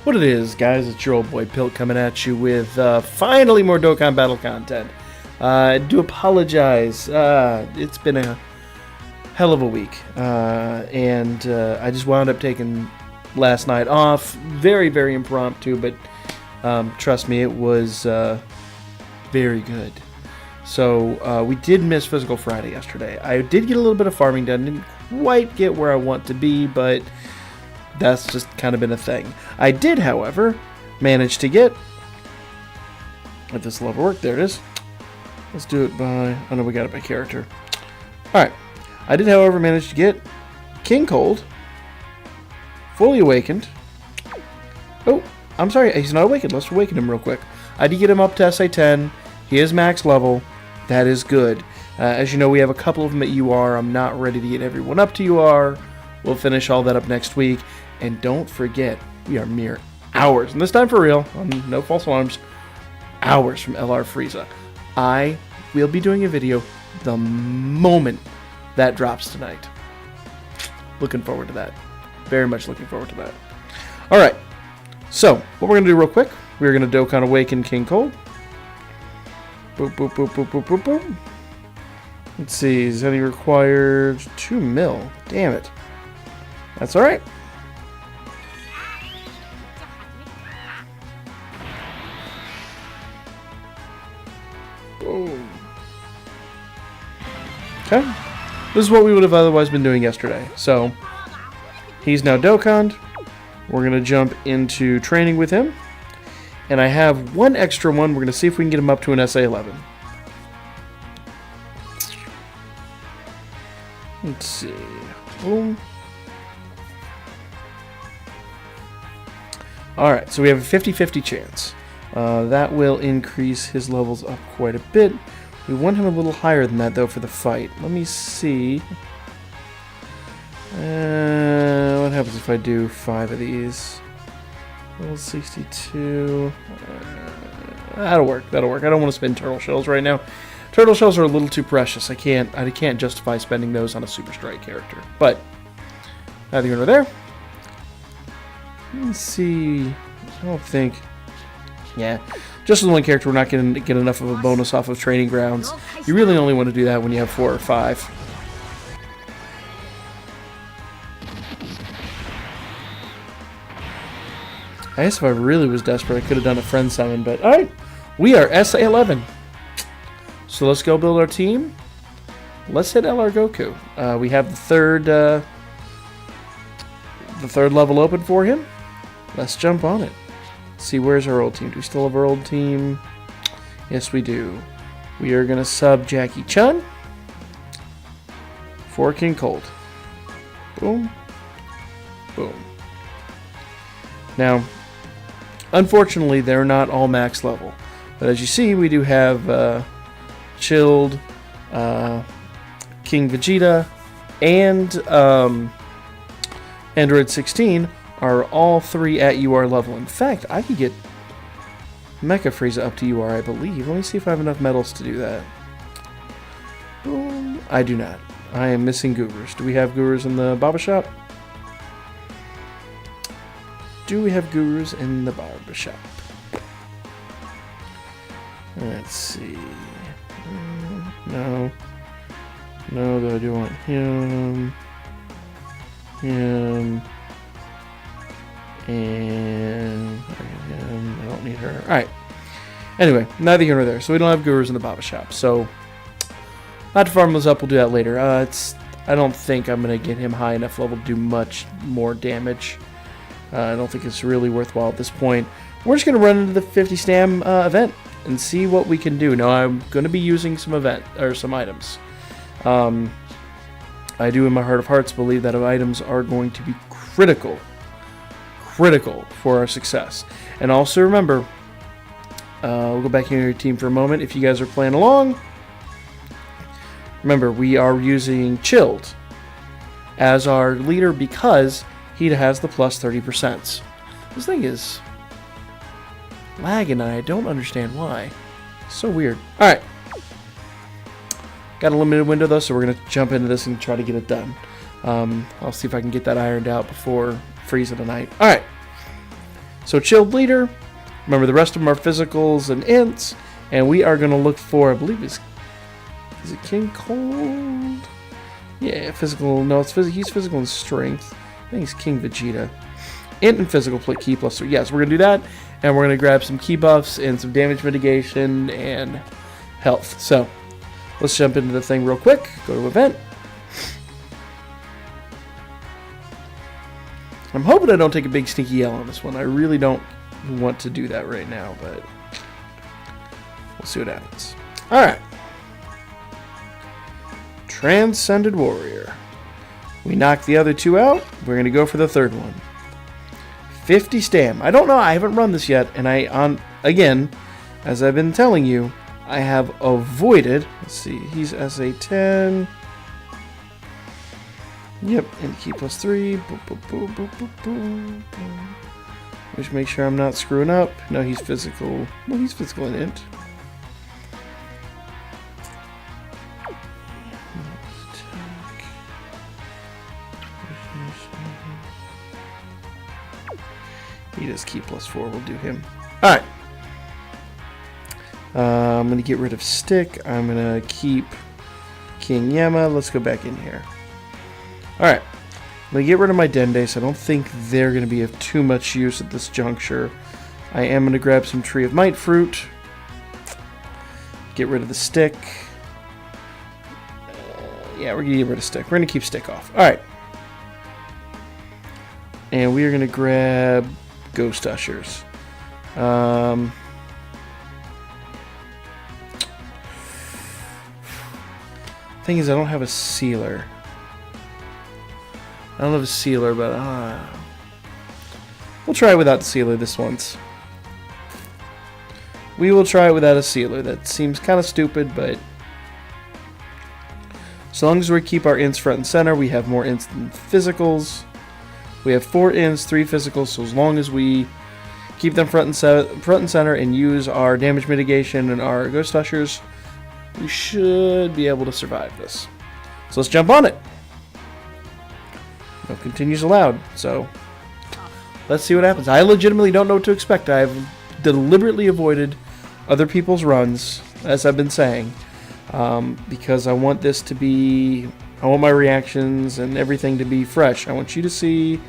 What it is, guys, it's your old boy Pilt coming at you with finally more Dokkan Battle content. I do apologize. It's been a hell of a week, and I just wound up taking last night off. Very, very impromptu, but trust me, it was very good. So we did miss Physical Friday yesterday. I did get a little bit of farming done. Didn't quite get where I want to be, but that's just kind of been a thing. I did, however, manage to get, if this will ever work, there it is. Let's do it by, oh no, we got it by character. Alright, I did, however, manage to get King Cold, fully awakened. Oh, I'm sorry, he's not awakened. Let's awaken him real quick. I did get him up to SA 10. He is max level. That is good. As you know, we have a couple of them at UR. I'm not ready to get everyone up to UR. We'll finish all that up next week. And don't forget, we are mere hours, and this time for real, no false alarms, hours from LR Frieza. I will be doing a video the moment that drops tonight. Looking forward to that. Very much looking forward to that. Alright, so what we're going to do real quick, we're going to Dokkan Awaken King Cold. Boop, boop, boop, boop, boop, boop, boop. Let's see, is any required 2 mil? Damn it. That's alright. Boom. Okay. This is what we would have otherwise been doing yesterday. So, he's now Dokkanned. We're going to jump into training with him. And I have one extra one. We're going to see if we can get him up to an SA 11. Let's see. Boom. Alright, so we have a 50-50 chance. That will increase his levels up quite a bit. We want him a little higher than that, though, for the fight. Let me see. What happens if I do 5 of these? Level 62. That'll work. That'll work. I don't want to spend turtle shells right now. Turtle shells are a little too precious. I can't justify spending those on a Super Strike character. But neither here nor there. Let's see. I don't think. Yeah, just with one character, we're not going to get enough of a bonus off of Training Grounds. You really only want to do that when you have 4 or 5. I guess if I really was desperate, I could have done a friend summon, but alright. We are SA 11. So let's go build our team. Let's hit LR Goku. We have the third level open for him. Let's jump on it. See, where's our old team? Do we still have our old team? Yes, we do. We are going to sub Jackie Chun for King Cold. Boom. Boom. Now, unfortunately, they're not all max level. But as you see, we do have Chilled, King Vegeta, and Android 16 are all 3 at UR level. In fact, I could get Mecha Frieza up to UR, I believe. Let me see if I have enough medals to do that. Boom. I do not. I am missing gurus. Do we have gurus in the barber shop? Do we have gurus in the barber shop? Let's see. No. No, though I do want him. Him. And I don't need her. Alright. Anyway, neither here nor there. So we don't have gurus in the Baba shop. So, not to farm those up, we'll do that later. I don't think I'm going to get him high enough level to do much more damage. I don't think it's really worthwhile at this point. We're just going to run into the 50 stam event and see what we can do. Now, I'm going to be using some items. I do in my heart of hearts believe that items are going to be critical for our success. And also remember, we'll go back into your team for a moment. If you guys are playing along, remember we are using Chilled as our leader because he has the plus 30%. This thing is lagging and I don't understand why. So weird. Alright. Got a limited window though, so we're going to jump into this and try to get it done. I'll see if I can get that ironed out before Frieza tonight. Alright. So Chilled Leader. Remember, the rest of them are physicals and ints. And we are going to look for, I believe, is it King Cold? Yeah, physical. No, he's physical and strength. I think he's King Vegeta. Int and physical key plus 3. Yes, we're going to do that. And we're going to grab some key buffs and some damage mitigation and health. So, let's jump into the thing real quick. Go to event. I'm hoping I don't take a big sneaky L on this one. I really don't want to do that right now, but we'll see what happens. Alright. Transcended Warrior. We knocked the other two out. We're going to go for the third one. 50 stam. I don't know. I haven't run this yet. And again, as I've been telling you, I have avoided. Let's see. He's SA10. Yep. And key plus 3. Boop, boop, boop, boop, boop, boop, boop. Just make sure I'm not screwing up. No, he's physical. Well, he's physical and int. He does key plus 4. We'll do him. Alright. I'm going to get rid of Stick. I'm going to keep King Yama. Let's go back in here. Alright. I'm going to get rid of my Dendace. I don't think they're going to be of too much use at this juncture. I am going to grab some Tree of Might fruit. Get rid of the Stick. Yeah, we're going to get rid of Stick. We're going to keep Stick off. Alright. And we are going to grab Ghost Ushers. Thing is, I don't have a sealer. I don't have a sealer, but we'll try it without the sealer this once. We will try it without a sealer. That seems kind of stupid, but as long as we keep our ints front and center, we have more ints than physicals. We have 4 ints, 3 physicals, so as long as we keep them front and center and use our damage mitigation and our Ghost Ushers, we should be able to survive this. So let's jump on it. No continues allowed, so let's see what happens. I legitimately don't know what to expect. I've deliberately avoided other people's runs, as I've been saying, because I want this to be... I want my reactions and everything to be fresh. I want you to see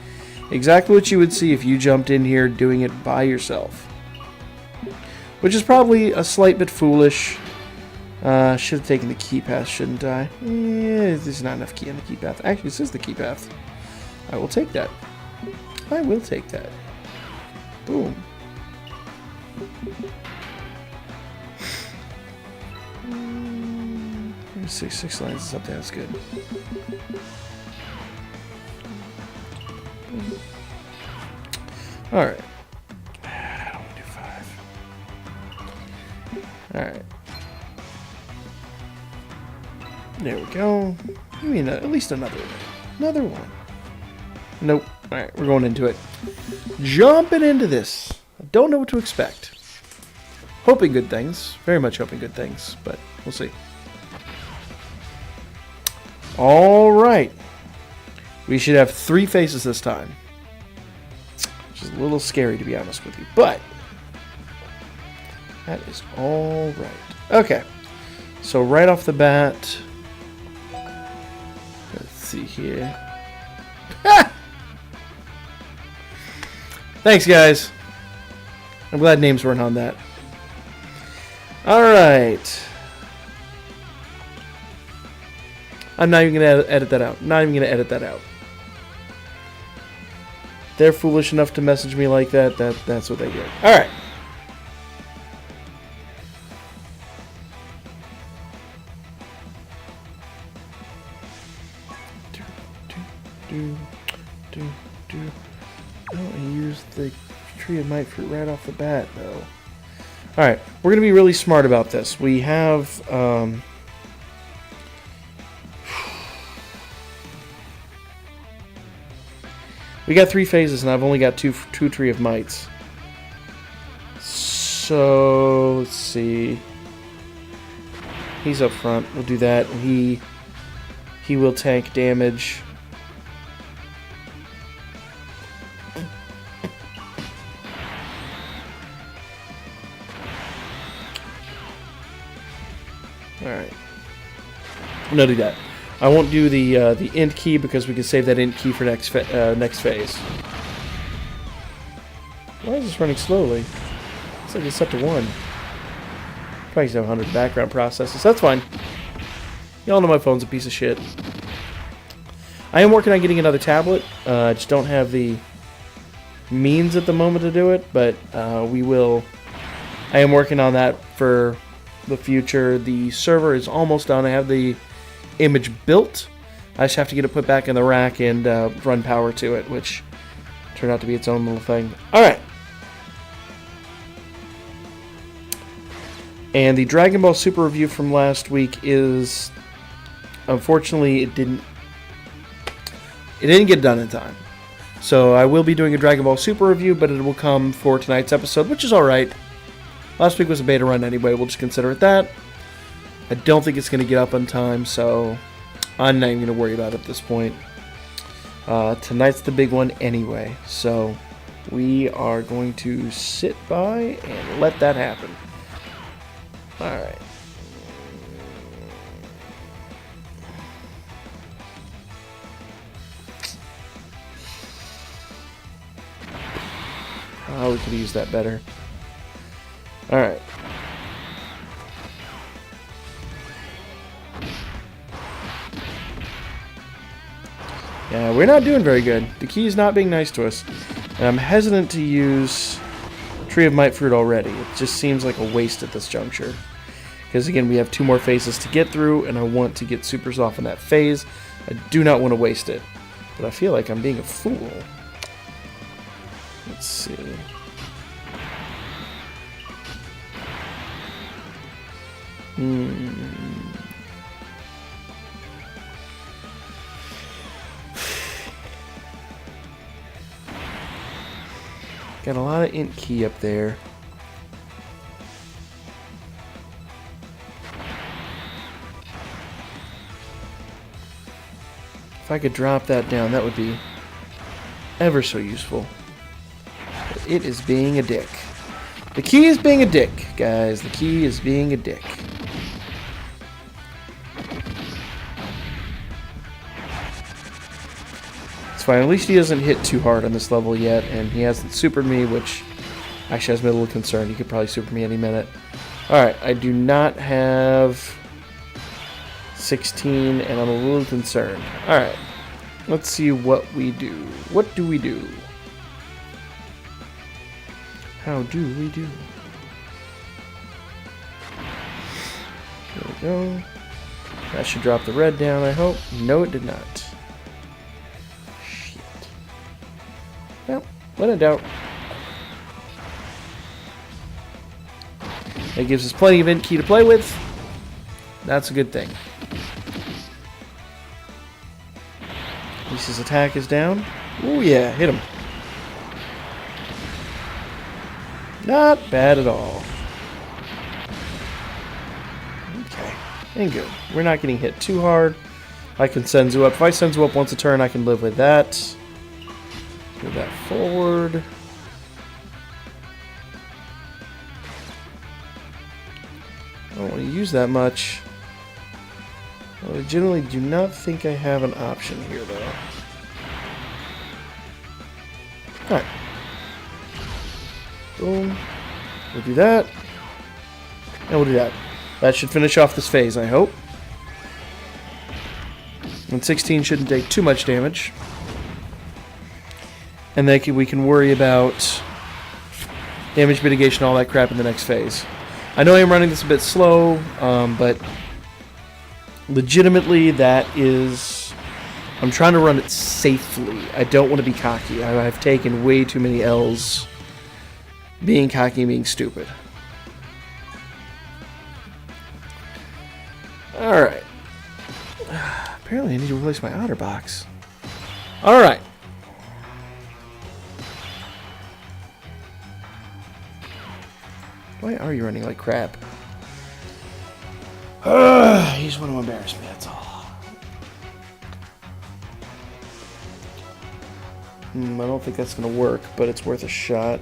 exactly what you would see if you jumped in here doing it by yourself. Which is probably a slight bit foolish. Should have taken the key path, shouldn't I? There's not enough key on the key path. Actually, this is the key path. I will take that. I will take that. Boom. 6 lines is up there. That's good. Alright. I don't want to do 5. Alright. There we go. I mean, at least another one. Another one. Nope. Alright, we're going into it. Jumping into this. I don't know what to expect. Hoping good things. Very much hoping good things, but we'll see. Alright. We should have 3 faces this time. Which is a little scary, to be honest with you. But that is alright. Okay. So right off the bat, let's see here. Thanks, guys. I'm glad names weren't on that. Alright. I'm not even going to edit that out. Not even going to edit that out. They're foolish enough to message me like that. That's what they get. Alright. Oh, I used the Tree of Might fruit right off the bat, though. Alright, we're going to be really smart about this. We have... we got 3 phases, and I've only got two Tree of Mights. So, let's see. He's up front. We'll do that. And he will tank damage. Alright. No, do that. I won't do the int key because we can save that int key for next phase. Why is this running slowly? Looks like it's set to 1. Probably 700 background processes. That's fine. Y'all know my phone's a piece of shit. I am working on getting another tablet. I just don't have the means at the moment to do it, but we will. I am working on that for the future. The server is almost done. I have the image built. I just have to get it put back in the rack and run power to it, which turned out to be its own little thing. Alright. And the Dragon Ball Super review from last week is, unfortunately, it didn't get done in time. So I will be doing a Dragon Ball Super review, but it will come for tonight's episode, which is alright. Last week was a beta run anyway, we'll just consider it that. I don't think it's going to get up on time, so I'm not even going to worry about it at this point. Tonight's the big one anyway, so we are going to sit by and let that happen. Alright. Oh, we could use that better. Alright. Yeah, we're not doing very good. The key is not being nice to us. And I'm hesitant to use Tree of Might Fruit already. It just seems like a waste at this juncture. Because again, we have 2 more phases to get through, and I want to get supers off in that phase. I do not want to waste it. But I feel like I'm being a fool. Let's see. Got a lot of int key up there. If I could drop that down, that would be ever so useful. But it is being a dick. The key is being a dick, guys. The key is being a dick. It's fine. At least he doesn't hit too hard on this level yet, and he hasn't supered me, which actually has me a little concerned. He could probably super me any minute. Alright, I do not have 16, and I'm a little concerned. Alright, let's see what we do. What do we do? How do we do? There we go. That should drop the red down, I hope. No, it did not. Shit. Well, when in doubt. That gives us plenty of int key to play with. That's a good thing. At least his attack is down. Oh yeah, hit him. Not bad at all. Okay, and good. We're not getting hit too hard. I can Senzu up. If I Senzu up once a turn, I can live with that. Move that forward. I don't want to use that much. I legitimately do not think I have an option here, though. Alright. Boom. We'll do that. And we'll do that. That should finish off this phase, I hope. And 16 shouldn't take too much damage. And then we can worry about damage mitigation, all that crap in the next phase. I know I'm running this a bit slow, but legitimately that is... I'm trying to run it safely. I don't want to be cocky. I've taken way too many L's being cocky and being stupid. Alright. Apparently I need to replace my otter box. Alright. Why are you running like crap? You just want to embarrass me, that's all. I don't think that's going to work, but it's worth a shot.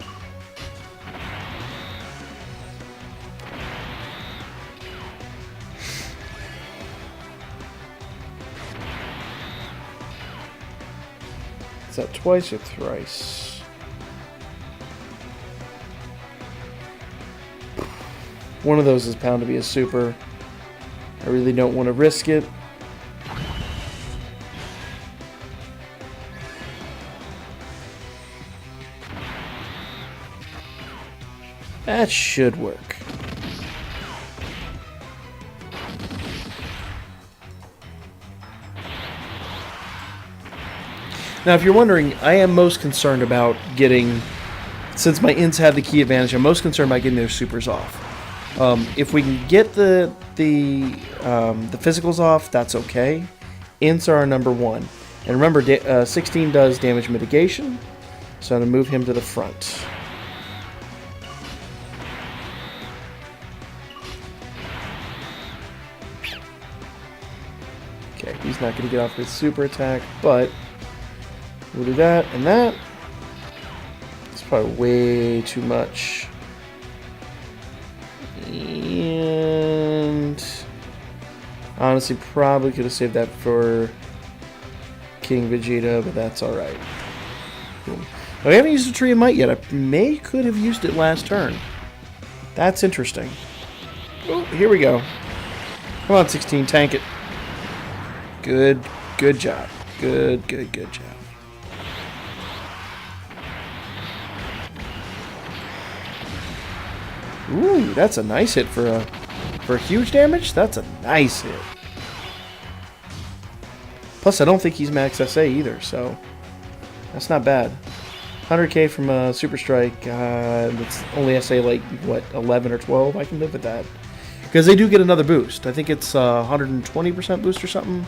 Is that twice or thrice? One of those is bound to be a super. I really don't want to risk it. That should work. Now, if you're wondering, I am most concerned about getting, since my ints have the key advantage, I'm most concerned about getting their supers off. If we can get the physicals off, that's okay. Ints are our number one. And remember, 16 does damage mitigation, so I'm going to move him to the front. Okay, he's not going to get off his super attack, but we'll do that and that. It's probably way too much. And honestly, probably could have saved that for King Vegeta, but that's alright. Oh, I haven't used the Tree of Might yet. I could have used it last turn. That's interesting. Oh, here we go. Come on, 16, tank it. Good job. Good job. Ooh, that's a nice hit for a huge damage. That's a nice hit. Plus, I don't think he's max SA either, so that's not bad. 100k from Super Strike. That's only SA like what 11 or 12. I can live with that because they do get another boost. I think it's 120% boost or something.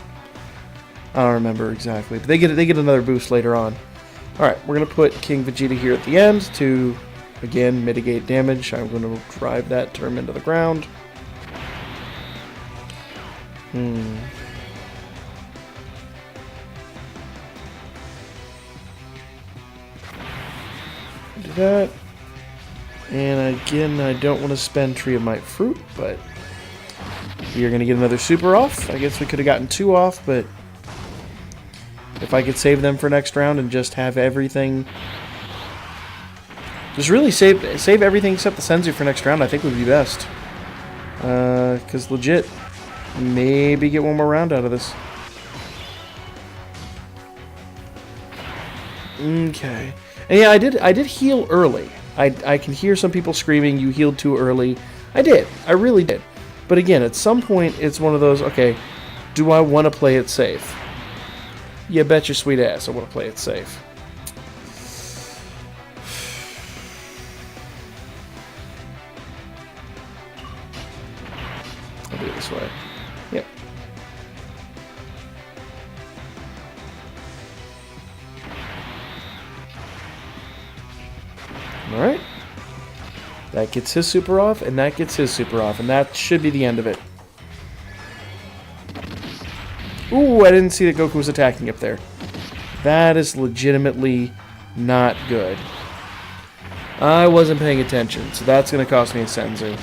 I don't remember exactly, but they get another boost later on. All right, we're gonna put King Vegeta here at the end to, again, mitigate damage. I'm gonna drive that, turn him into the ground. Do that. And again, I don't want to spend Tree of Might Fruit, but you're gonna get another super off. I guess we could have gotten 2 off, but if I could save them for next round and just have everything, just really save everything except the Senzu for next round, I think would be best. Because legit, maybe get one more round out of this. Okay. And yeah, I did heal early. I can hear some people screaming, you healed too early. I did. I really did. But again, at some point, it's one of those, okay, do I want to play it safe? You bet your sweet ass I want to play it safe. I'll do it this way. Yep. Alright. That gets his super off, and that gets his super off, and that should be the end of it. Ooh, I didn't see that Goku was attacking up there. That is legitimately not good. I wasn't paying attention, so that's going to cost me a Senzu.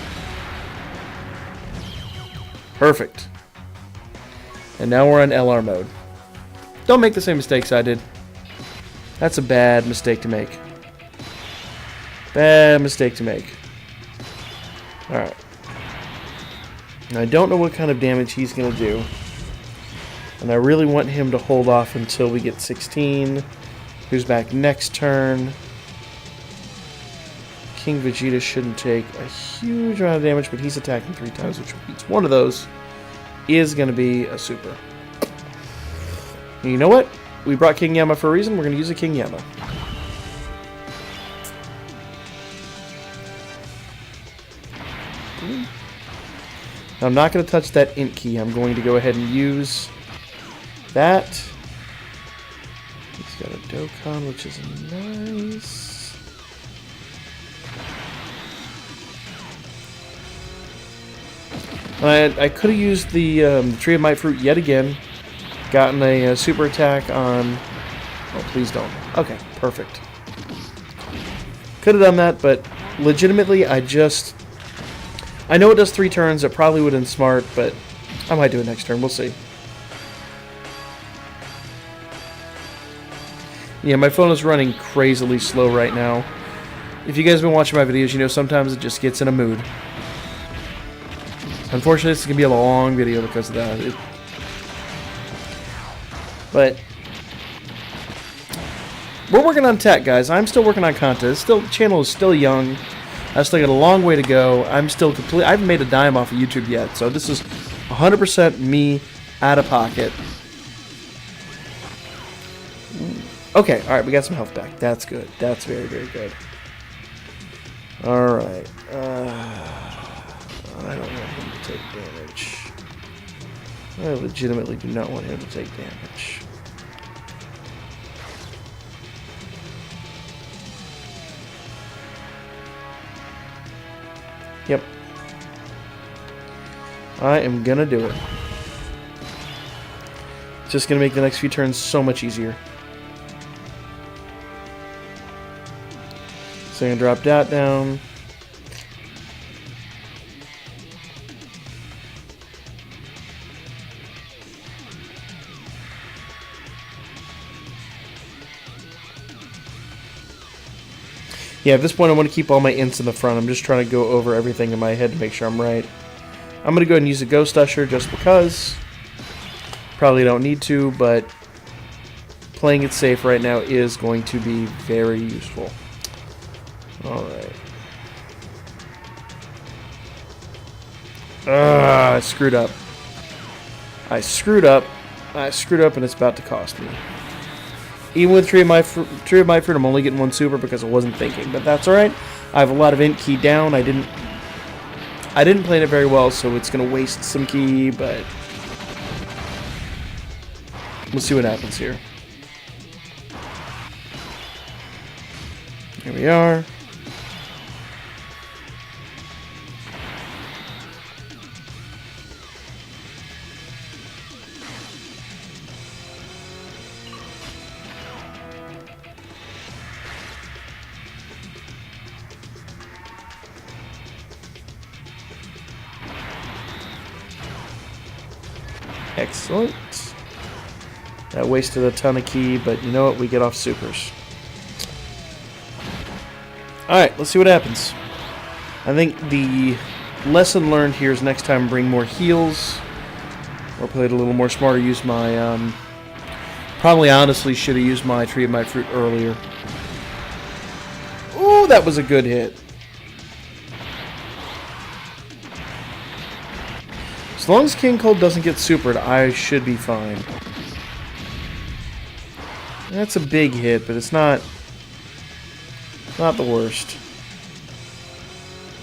Perfect. And now we're on LR mode. Don't make the same mistakes I did. That's a bad mistake to make. Bad mistake to make. Alright. I don't know what kind of damage he's going to do. And I really want him to hold off until we get 16. Who's back next turn. King Vegeta shouldn't take a huge amount of damage, but he's attacking 3 times, which means one of those is going to be a super. And you know what? We brought King Yama for a reason. We're going to use a King Yama. I'm not going to touch that int key. I'm going to go ahead and use that. He's got a Dokkan, which is nice. I could have used the Tree of Might Fruit yet again. Gotten a super attack on... Oh, please don't. Okay, perfect. Could have done that, but legitimately, I know it does 3 turns. It probably would have been smart, but I might do it next turn. We'll see. Yeah, my phone is running crazily slow right now. If you guys have been watching my videos, you know sometimes it just gets in a mood. Unfortunately, this is going to be a long video because of that. But we're working on tech, guys. I'm still working on content. The channel is still young. I still got a long way to go. I haven't made a dime off of YouTube yet, so this is 100% me out of pocket. Okay, alright, we got some health back. That's good. That's very, very good. Alright. I don't want him to take damage. I legitimately do not want him to take damage. Yep. I am gonna do it. It's just gonna make the next few turns so much easier. So I'm gonna drop that down. Yeah, at this point I want to keep all my ints in the front. I'm just trying to go over everything in my head to make sure I'm right. I'm going to go ahead and use a Ghost Usher just because. Probably don't need to, but playing it safe right now is going to be very useful. Alright. I screwed up. I screwed up and it's about to cost me. Even with Tree of My Fruit, I'm only getting one super because I wasn't thinking, but that's alright. I have a lot of int key down. I didn't plan it very well, so it's gonna waste some key, but we'll see what happens here. Here we are. Excellent. That wasted a ton of key, but you know what? We get off supers. Alright, let's see what happens. I think the lesson learned here is next time bring more heals. Or play it a little more smarter. Use my, probably honestly should have used my Tree of My Fruit earlier. Ooh, that was a good hit. As long as King Cold doesn't get supered, I should be fine. That's a big hit, but it's not the worst.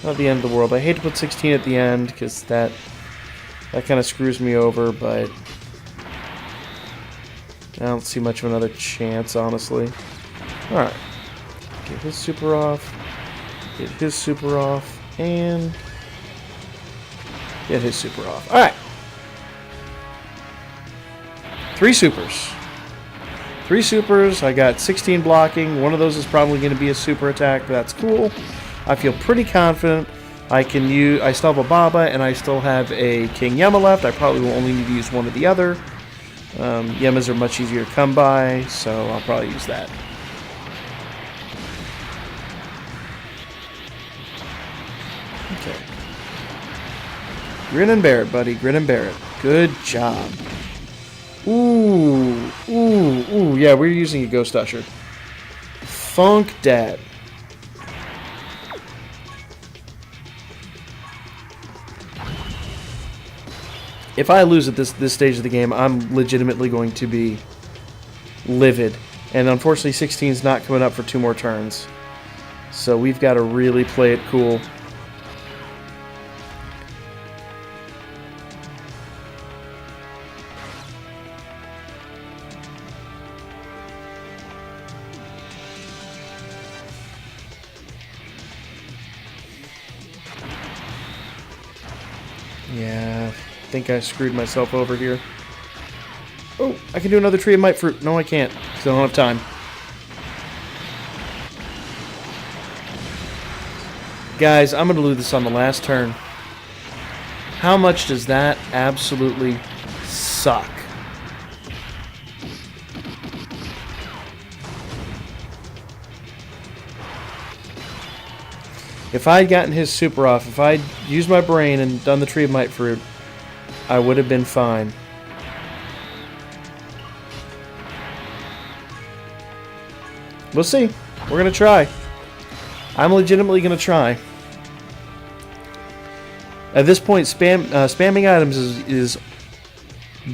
Not the end of the world. I hate to put 16 at the end, because that kind of screws me over, but I don't see much of another chance, honestly. Alright. Get his super off. Get his super off. And get his super off. Alright. 3 supers. 3 supers. I got 16 blocking. One of those is probably going to be a super attack, but that's cool. I feel pretty confident. I still have a Baba, and I still have a King Yema left. I probably will only need to use one or the other. Yemas are much easier to come by, so I'll probably use that. Okay. Grin and bear it, buddy. Grin and bear it. Good job. Ooh. Yeah, we're using a Ghost Usher. Funk dat. If I lose at this stage of the game, I'm legitimately going to be livid. And unfortunately, 16 is not coming up for 2 more turns. So we've got to really play it cool. Yeah, I think I screwed myself over here. Oh, I can do another Tree of My Fruit. No, I can't, because I don't have time. Guys, I'm going to lose this on the last turn. How much does that absolutely suck? If I'd gotten his super off, if I'd used my brain and done the Tree of Might Fruit, I would have been fine. We'll see. We're going to try. I'm legitimately going to try. At this point, spamming items is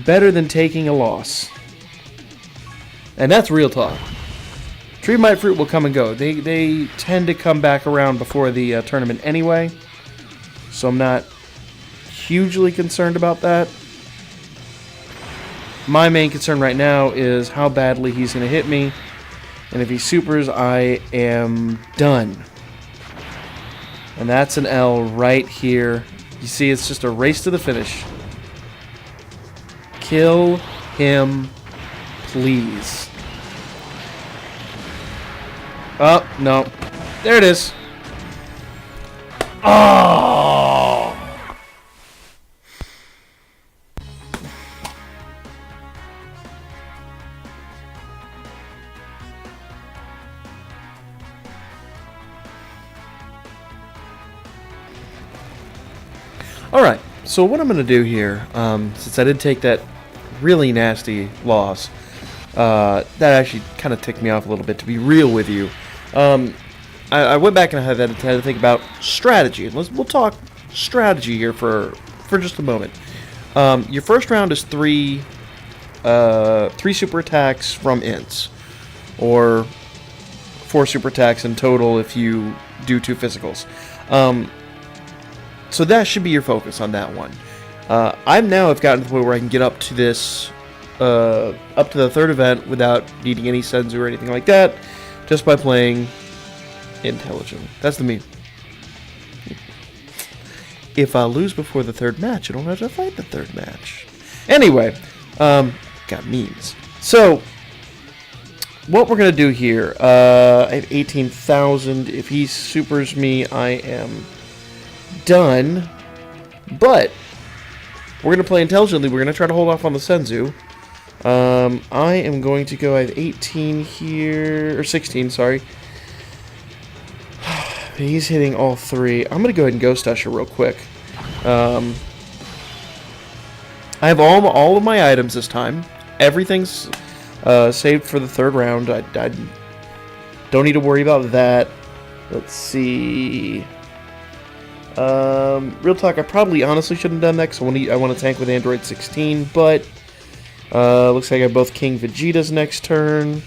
better than taking a loss. And that's real talk. Tree of Might Fruit will come and go. They tend to come back around before the tournament anyway. So I'm not hugely concerned about that. My main concern right now is how badly he's going to hit me. And if he supers, I am done. And that's an L right here. You see, it's just a race to the finish. Kill him, please. Oh, no. There it is. Oh! Alright, so what I'm going to do here, since I did take that really nasty loss, that actually kind of ticked me off a little bit, to be real with you. I went back and I had to think about strategy. We'll talk strategy here for just a moment. Your first round is three super attacks from ints, or 4 super attacks in total if you do 2 physicals. So that should be your focus on that one. I now have gotten to the point where I can get up to this, up to the 3rd event without needing any senzu or anything like that, just by playing intelligently. That's the meme. If I lose before the 3rd match, I don't have to fight the 3rd match. Anyway, got memes. So, what we're going to do here, I have 18,000. If he supers me, I am done. But we're going to play intelligently. We're going to try to hold off on the senzu. I am going to go, I have 18 here, or 16, sorry. He's hitting all 3. I'm going to go ahead and Ghost Usher real quick. I have all of my items this time. Everything's saved for the 3rd round. I don't need to worry about that. Let's see. Real talk, I probably honestly shouldn't have done that because I want to tank with Android 16, but looks like I have both King Vegetas next turn.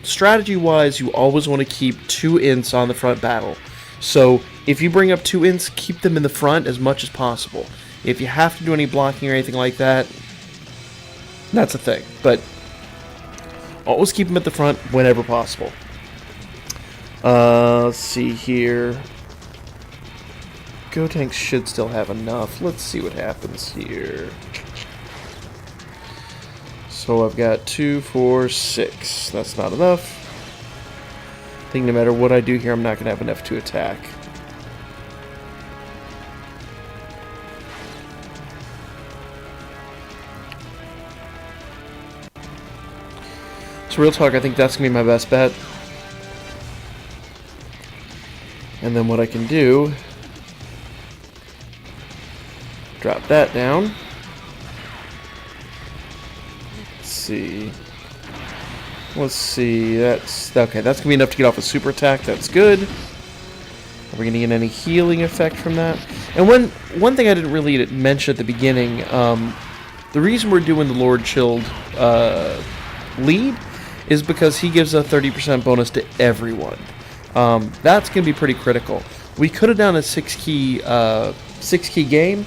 Strategy-wise, you always want to keep 2 ints on the front battle. So if you bring up 2 ints, keep them in the front as much as possible. If you have to do any blocking or anything like that, that's a thing. But always keep them at the front whenever possible. Let's see here. Gotenks should still have enough. Let's see what happens here. So I've got 2, 4, 6. That's not enough. I think no matter what I do here, I'm not going to have enough to attack. So real talk, I think that's going to be my best bet. And then what I can do, drop that down. Let's see. That's okay. That's gonna be enough to get off a super attack. That's good. Are we gonna get any healing effect from that? And one thing I didn't really mention at the beginning, the reason we're doing the Lord Chilled lead is because he gives a 30% bonus to everyone. That's gonna be pretty critical. We could have done a 6-key game,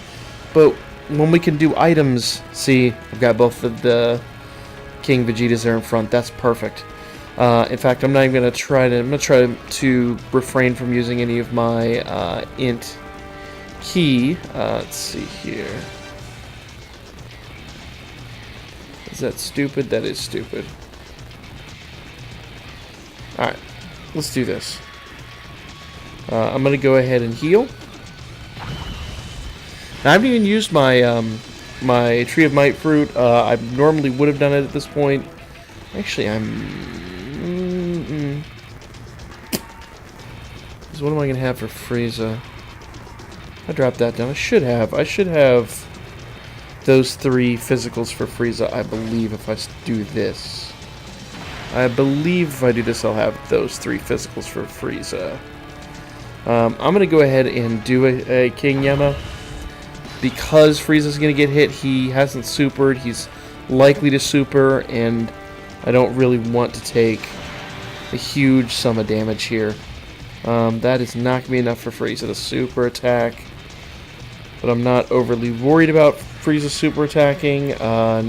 but when we can do items, see, I've got both of the King Vegetas there in front. That's perfect. In fact, I'm not even going to try to. I'm going to try to refrain from using any of my int key. Let's see here. Is that stupid? That is stupid. All right, let's do this. I'm going to go ahead and heal. Now, I haven't even used my my Tree of Might Fruit. I normally would have done it at this point. Actually, I'm... Because what am I going to have for Frieza? I dropped that down. I should have those 3 physicals for Frieza, I believe, if I do this. I believe if I do this, I'll have those 3 physicals for Frieza. I'm going to go ahead and do a King Yemma. Because Frieza's going to get hit, he hasn't supered. He's likely to super, and I don't really want to take a huge sum of damage here. That is not going to be enough for Frieza to super attack. But I'm not overly worried about Frieza super attacking.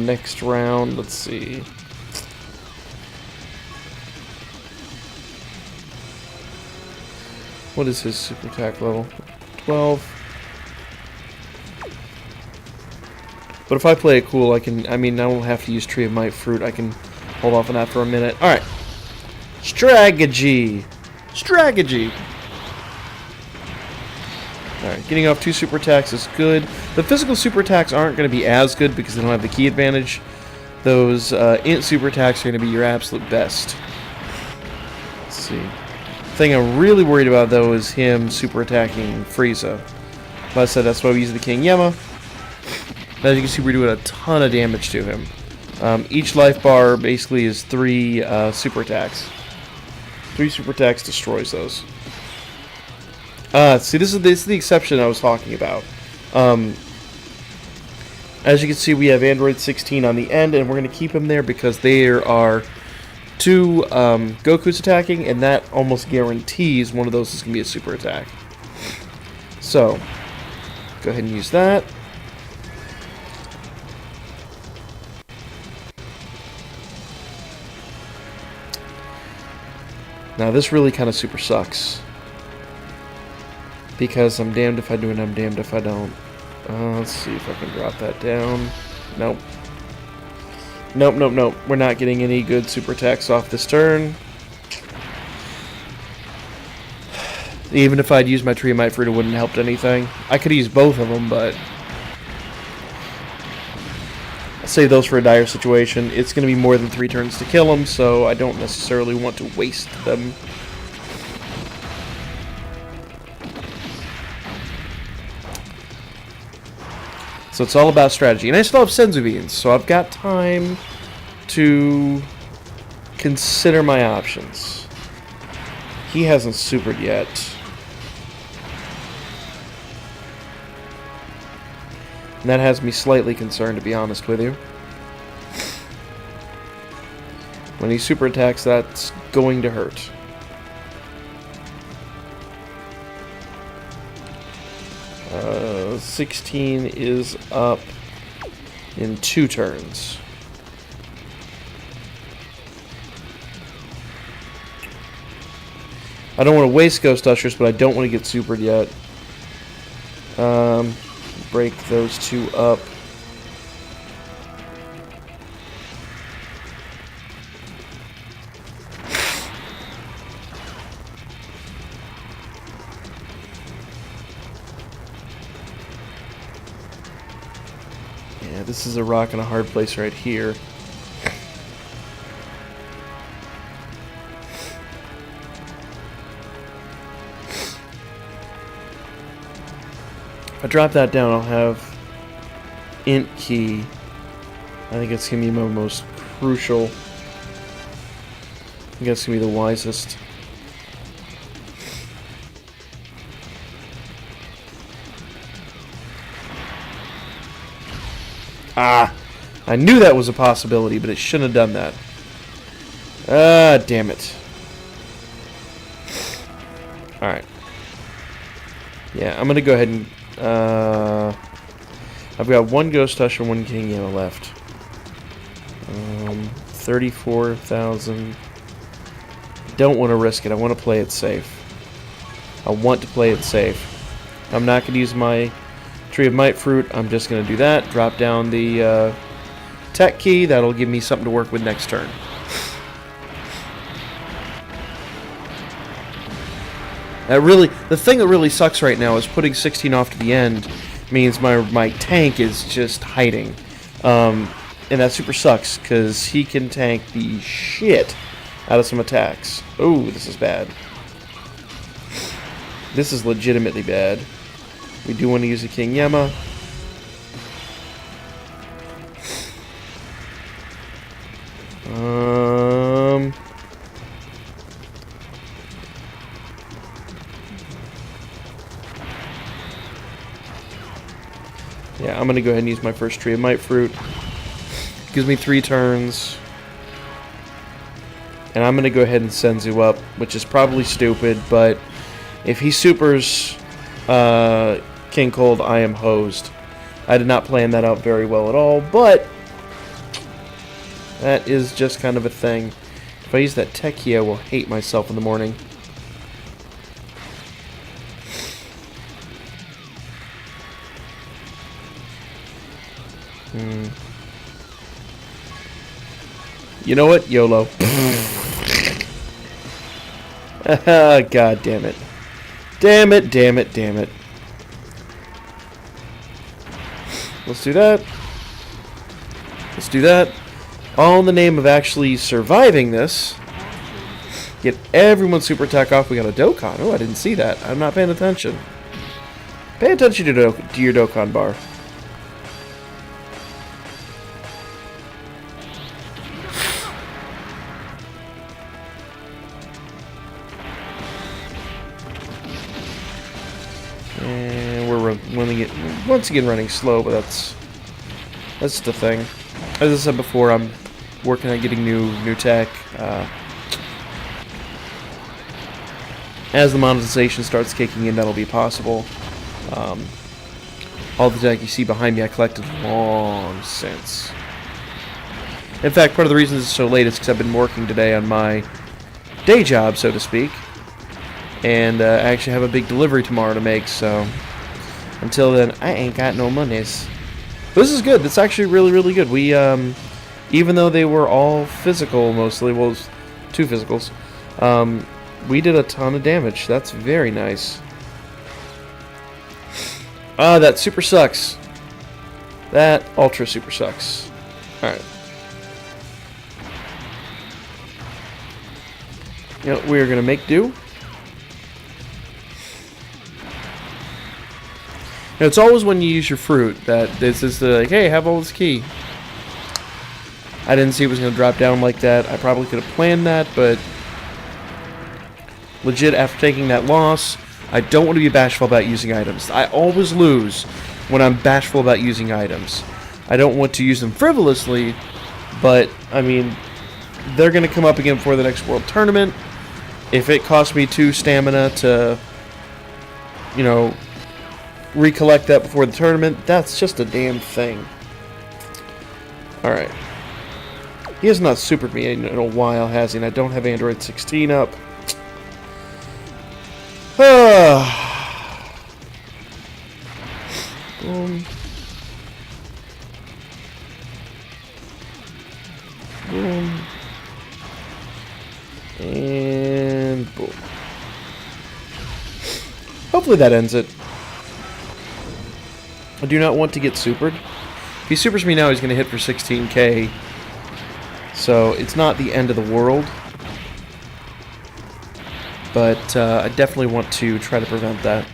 Next round, let's see. What is his super attack level? 12. But if I play it cool, I don't have to use Tree of Might Fruit. I can hold off on that for a minute. Alright. Strategy. Alright, getting off 2 super attacks is good. The physical super attacks aren't going to be as good because they don't have the key advantage. Those int super attacks are going to be your absolute best. Let's see. The thing I'm really worried about, though, is him super attacking Frieza. Like I said, that's why we use the King Yemma. As you can see, we're doing a ton of damage to him. Each life bar basically is 3 super attacks. 3 super attacks destroys those. See, this is the exception I was talking about. As you can see, we have Android 16 on the end, and we're going to keep him there because there are 2 Gokus attacking, and that almost guarantees one of those is going to be a super attack. So, go ahead and use that. Now, this really kind of super sucks. Because I'm damned if I do and I'm damned if I don't. Let's see if I can drop that down. Nope. Nope. We're not getting any good super attacks off this turn. Even if I'd used my Tree of Might Fruit, it wouldn't have helped anything. I could use both of them, but I'll save those for a dire situation. It's going to be more than 3 turns to kill them, so I don't necessarily want to waste them. So it's all about strategy. And I still have Senzu Beans, so I've got time to consider my options. He hasn't supered yet. And that has me slightly concerned, to be honest with you. When he super attacks, that's going to hurt. Uh, 16 is up in 2 turns. I don't want to waste Ghost Ushers, but I don't want to get supered yet. Break those 2 up. Yeah, this is a rock and a hard place right here. If I drop that down, I'll have int key. I think it's going to be my most crucial. I think that's going to be the wisest. Ah! I knew that was a possibility, but it shouldn't have done that. Ah, damn it. Alright. Yeah, I'm going to go ahead and... I've got 1 Ghost Usher, 1 King Yemma left. 34,000. Don't want to risk it. I want to play it safe. I'm not going to use my Tree of Might Fruit. I'm just going to do that. Drop down the tech key. That'll give me something to work with next turn. The thing that really sucks right now is putting 16 off to the end means my tank is just hiding. And that super sucks, because he can tank the shit out of some attacks. Oh, this is bad. This is legitimately bad. We do want to use a King Yema. Yeah, I'm going to go ahead and use my first Tree of Might Fruit. Gives me 3 turns. And I'm going to go ahead and Senzu up, which is probably stupid, but if he supers King Cold, I am hosed. I did not plan that out very well at all, but that is just kind of a thing. If I use that Techie, I will hate myself in the morning. You know what? YOLO. God damn it. Damn it, damn it, damn it. Let's do that. Let's do that. All in the name of actually surviving this. Get everyone's super attack off. We got a Dokkan. Oh, I didn't see that. I'm not paying attention. Pay attention to your Dokkan bar. And we're running it once again, running slow, but that's the thing. As I said before, I'm working on getting new tech. As the monetization starts kicking in, that'll be possible. All the tech you see behind me, I collected long since. In fact, part of the reason it's so late is because I've been working today on my day job, so to speak. And I actually have a big delivery tomorrow to make, so until then, I ain't got no monies. But this is good. It's actually really, really good. We, even though they were all physical mostly, well, it was 2 physicals, we did a ton of damage. That's very nice. Ah, that super sucks. That ultra super sucks. Alright. You know, we are going to make do. Now, it's always when you use your fruit that this is like, hey, have all this key. I didn't see it was going to drop down like that. I probably could have planned that, but legit, after taking that loss, I don't want to be bashful about using items. I always lose when I'm bashful about using items. I don't want to use them frivolously, but, I mean, they're going to come up again for the next World Tournament. If it costs me 2 stamina to, you know, recollect that before the tournament, that's just a damn thing. Alright. He has not supered me in a while, has he? And I don't have Android 16 up. Boom. Boom. And boom. Hopefully that ends it. I do not want to get supered. If he supers me now, he's going to hit for 16k. So it's not the end of the world. But I definitely want to try to prevent that.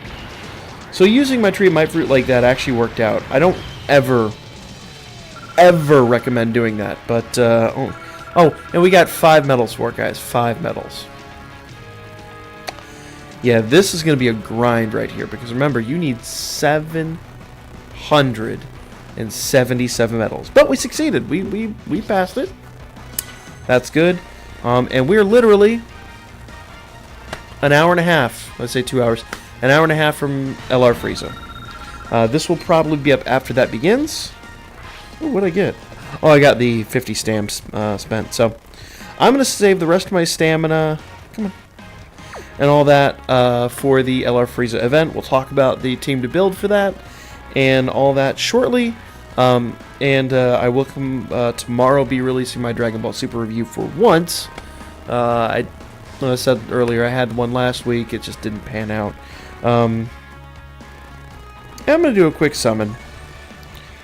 So using my Tree of Might Fruit like that actually worked out. I don't ever recommend doing that. But, oh, and we got 5 medals for it, guys. 5 medals. Yeah, this is going to be a grind right here. Because remember, you need 777 medals. But we succeeded. We passed it. That's good. And we're literally an hour and a half, let's say 2 hours, an hour and a half from LR Frieza. This will probably be up after that begins. Ooh, what did I get? Oh, I got the 50 stamps spent. So I'm going to save the rest of my stamina, come on, and all that for the LR Frieza event. We'll talk about the team to build for that and all that shortly. And I will tomorrow be releasing my Dragon Ball Super review for once. Like I said earlier, I had one last week. It just didn't pan out. I'm going to do a quick summon.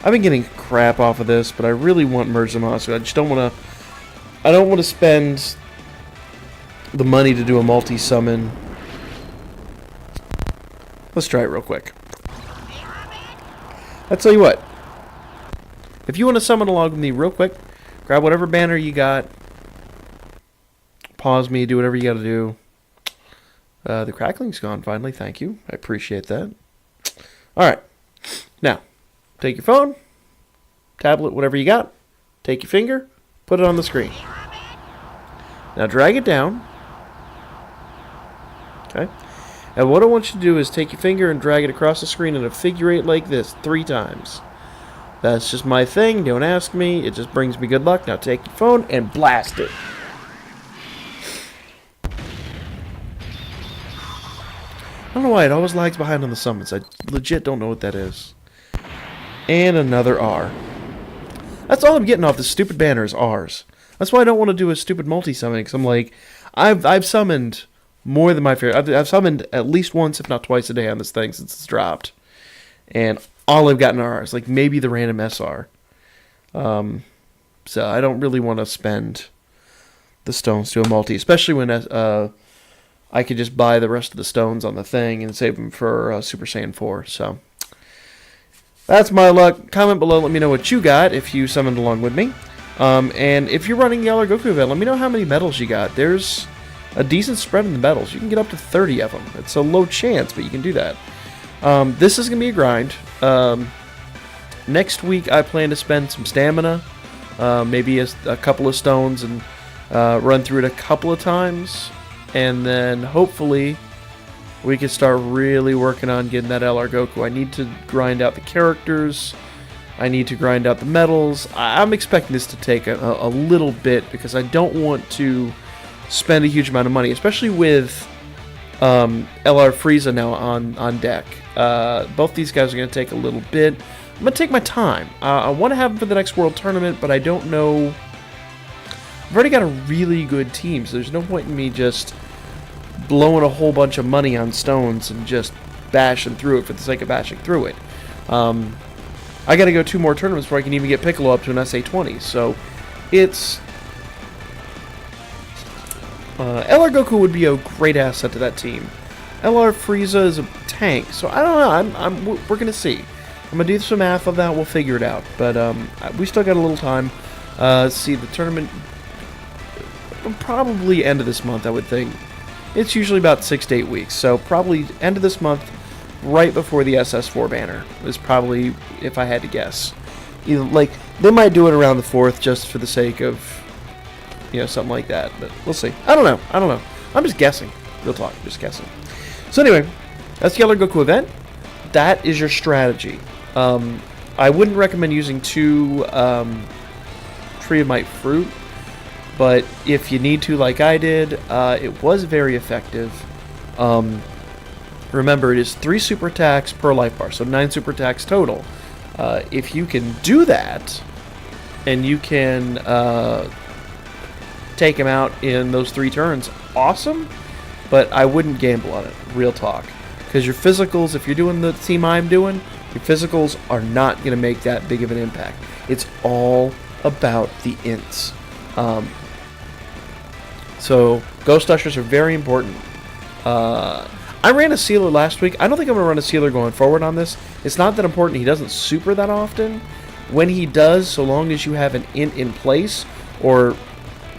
I've been getting crap off of this, but I really want Merge Zamasu. I just don't want to... I don't want to spend the money to do a multi-summon Let's try it real quick. I'll tell you what. If you want to summon along with me real quick, grab whatever banner you got. Pause me, do whatever you got to do. The crackling's gone finally. Thank you. I appreciate that. All right. Now, take your phone, tablet, whatever you got. Take your finger, put it on the screen. Now drag it down. Okay. And what I want you to do is take your finger and drag it across the screen in a figure eight like this 3 times. That's just my thing. Don't ask me. It just brings me good luck. Now take your phone and blast it. I don't know why it always lags behind on the summons. I legit don't know what that is. And another R. That's all I'm getting off this stupid banner is R's. That's why I don't want to do a stupid multi-summoning. Because I'm like, I've summoned more than my fair. I've summoned at least once, if not twice a day on this thing since it's dropped. And all I've gotten are R's. Like maybe the random SR. So I don't really want to spend the stones to a multi. Especially when I could just buy the rest of the stones on the thing and save them for Super Saiyan 4. So that's my luck. Comment below. Let me know what you got if you summoned along with me. And if you're running the LR Goku event, let me know how many medals you got. There's a decent spread in the medals. You can get up to 30 of them. It's a low chance, but you can do that. This is going to be a grind. Next week, I plan to spend some stamina, maybe a couple of stones, and run through it a couple of times. And then, hopefully, we can start really working on getting that LR Goku. I need to grind out the characters. I need to grind out the medals. I'm expecting this to take a little bit because I don't want to spend a huge amount of money, especially with LR Frieza now on deck. Both these guys are going to take a little bit. I'm going to take my time. I want to have them for the next World Tournament, but I don't know. I've already got a really good team, so there's no point in me just blowing a whole bunch of money on stones and just bashing through it for the sake of bashing through it. I got to go 2 more tournaments before I can even get Piccolo up to an SA20. So it's LR Goku would be a great asset to that team. LR Frieza is a tank, so I don't know. We're gonna see. I'm gonna do some math of that. We'll figure it out. But we still got a little time. See the tournament probably end of this month, I would think. It's usually about 6 to 8 weeks, so probably end of this month, right before the SS4 banner is probably, if I had to guess. Either, like, they might do it around the 4th just for the sake of, you know, something like that. But we'll see. I don't know. I'm just guessing. Real talk, just guessing. So anyway, that's the LR Goku event. That is your strategy. I wouldn't recommend using 2 Tree of Might fruit, but if you need to, like I did, it was very effective. Remember, it is 3 super attacks per life bar, so 9 super attacks total. If you can do that, and you can take him out in those 3 turns, awesome, but I wouldn't gamble on it, real talk. Because your physicals, if you're doing the team I'm doing, your physicals are not going to make that big of an impact. It's all about the ints. So, Ghost Ushers are very important. I ran a Sealer last week. I don't think I'm going to run a Sealer going forward on this. It's not that important. He doesn't super that often. When he does, so long as you have an int in place, or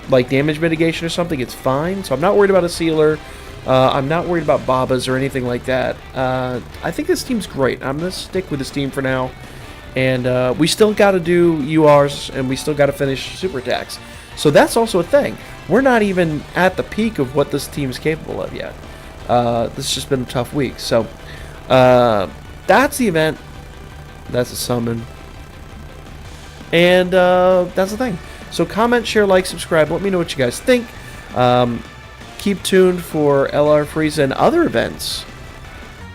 like damage mitigation or something, it's fine. So I'm not worried about a Sealer. I'm not worried about Babas or anything like that. I think this team's great. I'm going to stick with this team for now. And we still got to do URs, and we still got to finish super attacks. So that's also a thing. We're not even at the peak of what this team is capable of yet. This has just been a tough week. So that's the event. That's a summon. And that's the thing. So comment, share, like, subscribe. Let me know what you guys think. Keep tuned for LR Frieza and other events.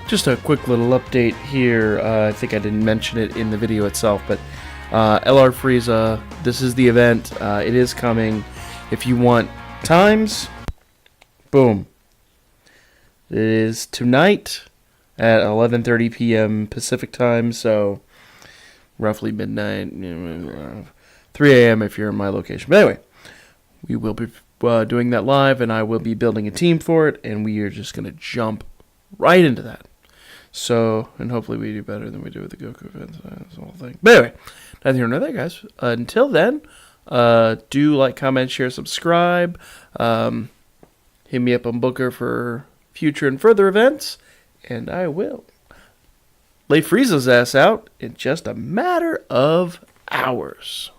Just a quick little update here. I think I didn't mention it in the video itself, but LR Frieza, this is the event. It is coming. If you want times, boom. It is tonight at 11:30 p.m. Pacific time, so roughly midnight, 3 a.m. if you're in my location. But anyway, we will be doing that live, and I will be building a team for it, and we are just going to jump right into that. So, and hopefully we do better than we do with the Goku events. That's the whole thing. But anyway, neither here nor there, guys. Until then, do like, comment, share, subscribe. Hit me up on Booker for future and further events, and I will lay Frieza's ass out in just a matter of hours.